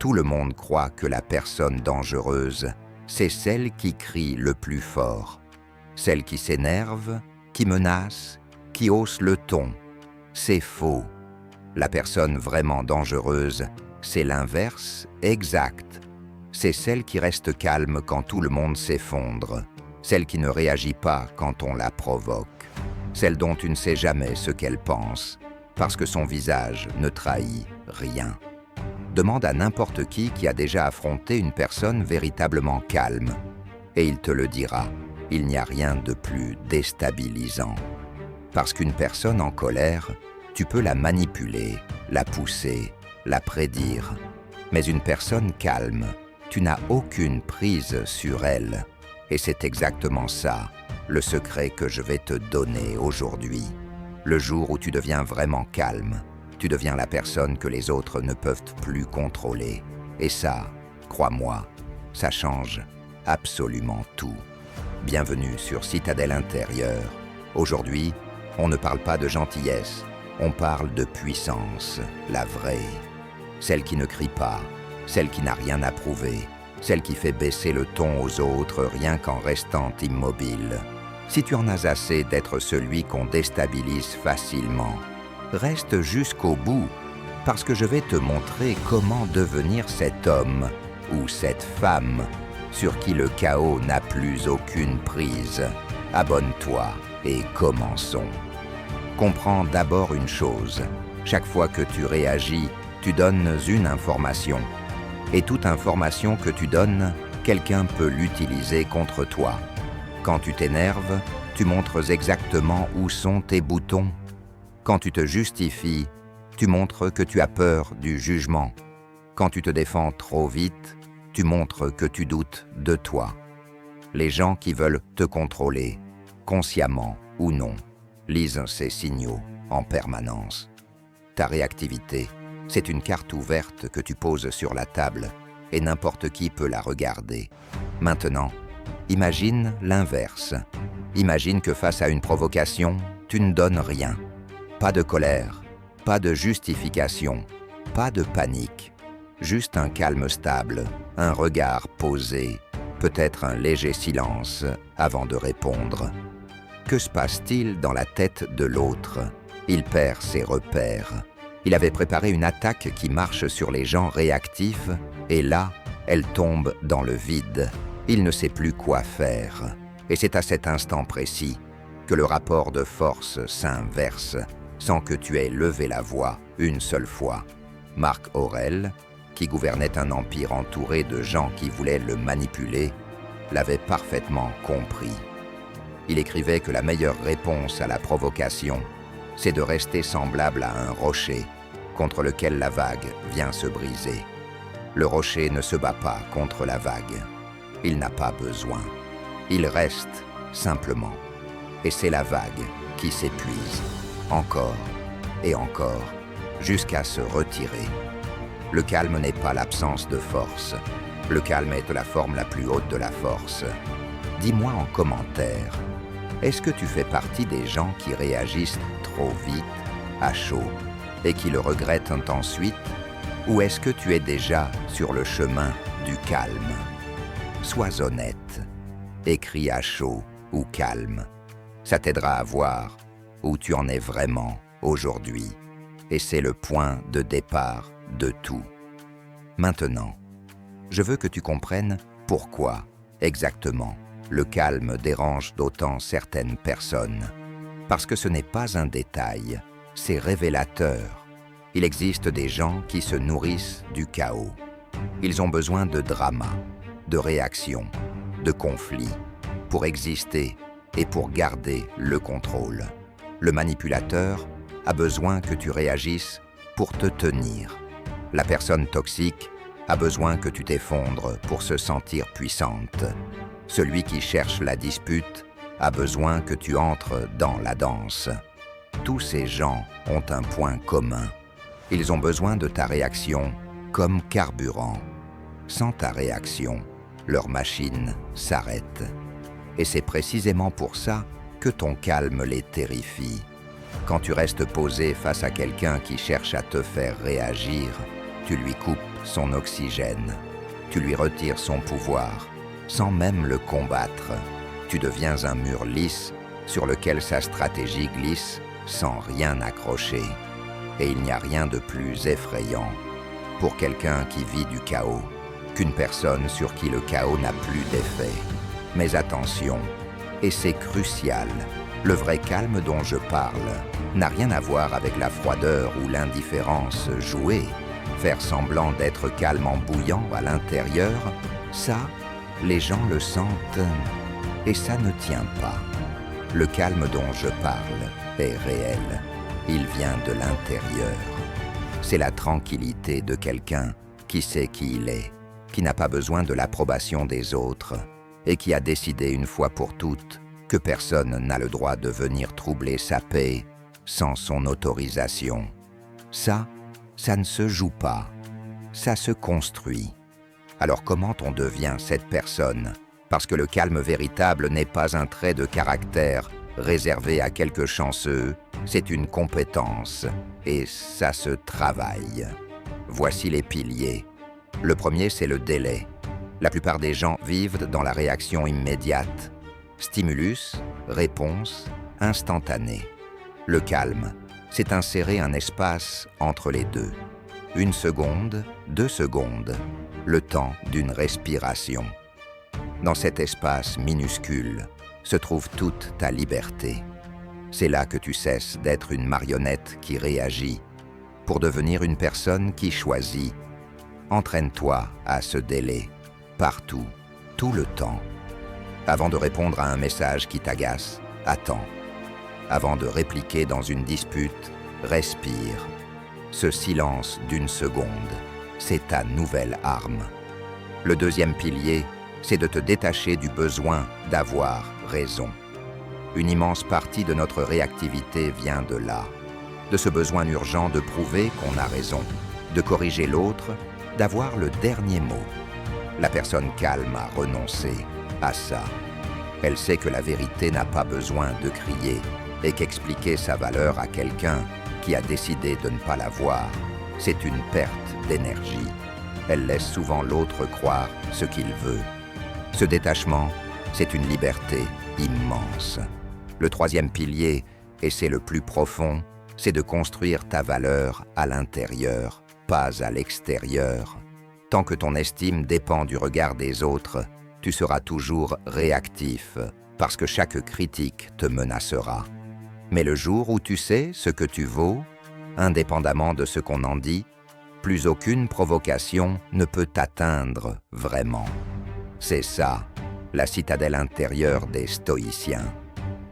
Tout le monde croit que la personne dangereuse, c'est celle qui crie le plus fort, celle qui s'énerve, qui menace, qui hausse le ton. C'est faux. La personne vraiment dangereuse, c'est l'inverse exact. C'est celle qui reste calme quand tout le monde s'effondre, celle qui ne réagit pas quand on la provoque, celle dont tu ne sais jamais ce qu'elle pense, parce que son visage ne trahit rien. Demande à n'importe qui a déjà affronté une personne véritablement calme, et il te le dira, il n'y a rien de plus déstabilisant. Parce qu'une personne en colère, tu peux la manipuler, la pousser, la prédire. Mais une personne calme, tu n'as aucune prise sur elle. Et c'est exactement ça, le secret que je vais te donner aujourd'hui. Le jour où tu deviens vraiment calme, tu deviens la personne que les autres ne peuvent plus contrôler. Et ça, crois-moi, ça change absolument tout. Bienvenue sur Citadelle Intérieure. Aujourd'hui, on ne parle pas de gentillesse, on parle de puissance, la vraie. Celle qui ne crie pas, celle qui n'a rien à prouver, celle qui fait baisser le ton aux autres rien qu'en restant immobile. Si tu en as assez d'être celui qu'on déstabilise facilement, reste jusqu'au bout, parce que je vais te montrer comment devenir cet homme ou cette femme sur qui le chaos n'a plus aucune prise. Abonne-toi et commençons. Comprends d'abord une chose, chaque fois que tu réagis, tu donnes une information. Et toute information que tu donnes, quelqu'un peut l'utiliser contre toi. Quand tu t'énerves, tu montres exactement où sont tes boutons. Quand tu te justifies, tu montres que tu as peur du jugement. Quand tu te défends trop vite, tu montres que tu doutes de toi. Les gens qui veulent te contrôler, consciemment ou non, lisent ces signaux en permanence. Ta réactivité, c'est une carte ouverte que tu poses sur la table et n'importe qui peut la regarder. Maintenant, imagine l'inverse. Imagine que face à une provocation, tu ne donnes rien. Pas de colère, pas de justification, pas de panique. Juste un calme stable, un regard posé, peut-être un léger silence avant de répondre. Que se passe-t-il dans la tête de l'autre? Il perd ses repères. Il avait préparé une attaque qui marche sur les gens réactifs, et là, elle tombe dans le vide. Il ne sait plus quoi faire. Et c'est à cet instant précis que le rapport de force s'inverse, sans que tu aies levé la voix une seule fois. Marc Aurèle, qui gouvernait un empire entouré de gens qui voulaient le manipuler, l'avait parfaitement compris. Il écrivait que la meilleure réponse à la provocation, c'est de rester semblable à un rocher contre lequel la vague vient se briser. Le rocher ne se bat pas contre la vague. Il n'a pas besoin. Il reste simplement. Et c'est la vague qui s'épuise, encore et encore, jusqu'à se retirer. Le calme n'est pas l'absence de force. Le calme est la forme la plus haute de la force. Dis-moi en commentaire, est-ce que tu fais partie des gens qui réagissent trop vite, à chaud, et qui le regrettent ensuite, ou est-ce que tu es déjà sur le chemin du calme? Sois honnête, écris à chaud ou calme. Ça t'aidera à voir où tu en es vraiment aujourd'hui. Et c'est le point de départ de tout. Maintenant, je veux que tu comprennes pourquoi, exactement, le calme dérange d'autant certaines personnes. Parce que ce n'est pas un détail, c'est révélateur. Il existe des gens qui se nourrissent du chaos. Ils ont besoin de drama, de réaction, de conflit, pour exister et pour garder le contrôle. Le manipulateur a besoin que tu réagisses pour te tenir. La personne toxique a besoin que tu t'effondres pour se sentir puissante. Celui qui cherche la dispute a besoin que tu entres dans la danse. Tous ces gens ont un point commun. Ils ont besoin de ta réaction comme carburant. Sans ta réaction, leur machine s'arrête. Et c'est précisément pour ça que ton calme les terrifie. Quand tu restes posé face à quelqu'un qui cherche à te faire réagir, Tu lui coupes son oxygène. Tu lui retires son pouvoir, sans même le combattre. Tu deviens un mur lisse sur lequel sa stratégie glisse sans rien accrocher. Et il n'y a rien de plus effrayant pour quelqu'un qui vit du chaos qu'une personne sur qui le chaos n'a plus d'effet. Mais attention, et c'est crucial, le vrai calme dont je parle n'a rien à voir avec la froideur ou l'indifférence jouée. Faire semblant d'être calme en bouillant à l'intérieur, ça, les gens le sentent et ça ne tient pas. Le calme dont je parle est réel. Il vient de l'intérieur. C'est la tranquillité de quelqu'un qui sait qui il est, qui n'a pas besoin de l'approbation des autres et qui a décidé une fois pour toutes que personne n'a le droit de venir troubler sa paix sans son autorisation. Ça ne se joue pas, ça se construit. Alors comment on devient cette personne? Parce que le calme véritable n'est pas un trait de caractère réservé à quelques chanceux, c'est une compétence, et ça se travaille. Voici les piliers. Le premier, c'est le délai. La plupart des gens vivent dans la réaction immédiate. Stimulus, réponse, instantanée. Le calme, c'est insérer un espace entre les deux. 1 seconde, 2 secondes, le temps d'une respiration. Dans cet espace minuscule se trouve toute ta liberté. C'est là que tu cesses d'être une marionnette qui réagit pour devenir une personne qui choisit. Entraîne-toi à ce délai, partout, tout le temps. Avant de répondre à un message qui t'agace, attends. Avant de répliquer dans une dispute, respire. Ce silence d'1 seconde, c'est ta nouvelle arme. Le deuxième pilier, c'est de te détacher du besoin d'avoir raison. Une immense partie de notre réactivité vient de là, de ce besoin urgent de prouver qu'on a raison, de corriger l'autre, d'avoir le dernier mot. La personne calme a renoncé à ça. Elle sait que la vérité n'a pas besoin de crier et qu'expliquer sa valeur à quelqu'un qui a décidé de ne pas la voir, c'est une perte d'énergie. Elle laisse souvent l'autre croire ce qu'il veut. Ce détachement, c'est une liberté immense. Le troisième pilier, et c'est le plus profond, c'est de construire ta valeur à l'intérieur, pas à l'extérieur. Tant que ton estime dépend du regard des autres, tu seras toujours réactif, parce que chaque critique te menacera. Mais le jour où tu sais ce que tu vaux, indépendamment de ce qu'on en dit, plus aucune provocation ne peut t'atteindre vraiment. C'est ça, la citadelle intérieure des stoïciens.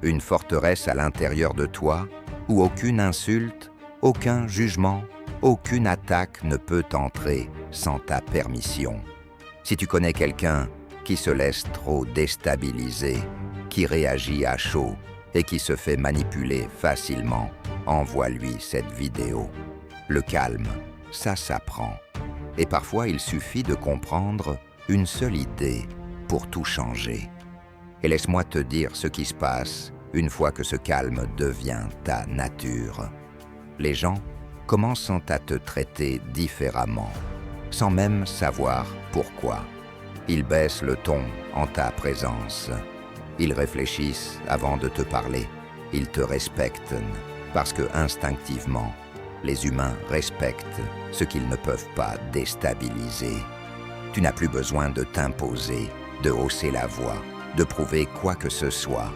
Une forteresse à l'intérieur de toi, où aucune insulte, aucun jugement, aucune attaque ne peut entrer sans ta permission. Si tu connais quelqu'un qui se laisse trop déstabiliser, qui réagit à chaud et qui se fait manipuler facilement, envoie-lui cette vidéo. Le calme, ça s'apprend. Et parfois, il suffit de comprendre une seule idée pour tout changer. Et laisse-moi te dire ce qui se passe une fois que ce calme devient ta nature. Les gens commencent à te traiter différemment, sans même savoir pourquoi. Ils baissent le ton en ta présence. Ils réfléchissent avant de te parler. Ils te respectent parce que instinctivement, les humains respectent ce qu'ils ne peuvent pas déstabiliser. Tu n'as plus besoin de t'imposer, de hausser la voix, de prouver quoi que ce soit.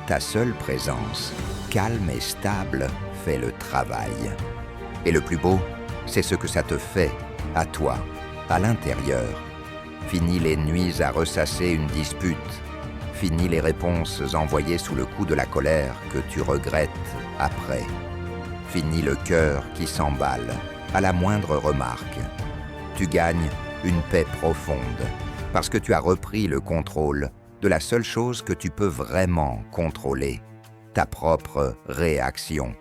Ta seule présence, calme et stable, fait le travail. Et le plus beau, c'est ce que ça te fait, à toi, à l'intérieur. Fini les nuits à ressasser une dispute. Fini les réponses envoyées sous le coup de la colère que tu regrettes après. Fini le cœur qui s'emballe à la moindre remarque. Tu gagnes une paix profonde parce que tu as repris le contrôle de la seule chose que tu peux vraiment contrôler, ta propre réaction.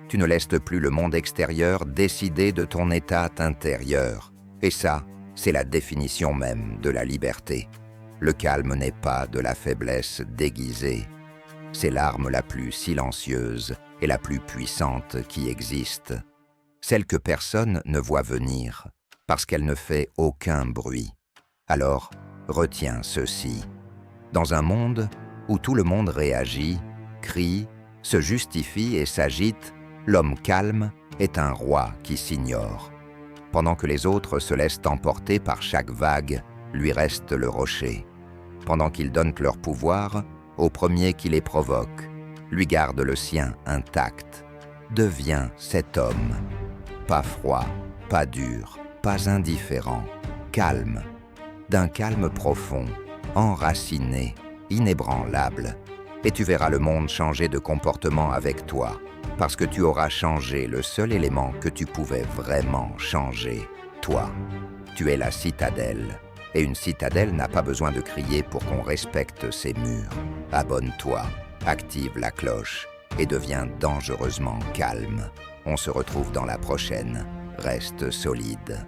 Tu ne laisses plus le monde extérieur décider de ton état intérieur. Et ça, c'est la définition même de la liberté. Le calme n'est pas de la faiblesse déguisée. C'est l'arme la plus silencieuse et la plus puissante qui existe. Celle que personne ne voit venir, parce qu'elle ne fait aucun bruit. Alors, retiens ceci. Dans un monde où tout le monde réagit, crie, se justifie et s'agite, l'homme calme est un roi qui s'ignore. Pendant que les autres se laissent emporter par chaque vague, lui reste le rocher. Pendant qu'ils donnent leur pouvoir au premier qui les provoque, lui garde le sien intact. Deviens cet homme. Pas froid, pas dur, pas indifférent, calme. D'un calme profond, enraciné, inébranlable. Et tu verras le monde changer de comportement avec toi, parce que tu auras changé le seul élément que tu pouvais vraiment changer, toi. Tu es la citadelle, et une citadelle n'a pas besoin de crier pour qu'on respecte ses murs. Abonne-toi, active la cloche, et deviens dangereusement calme. On se retrouve dans la prochaine. Reste solide.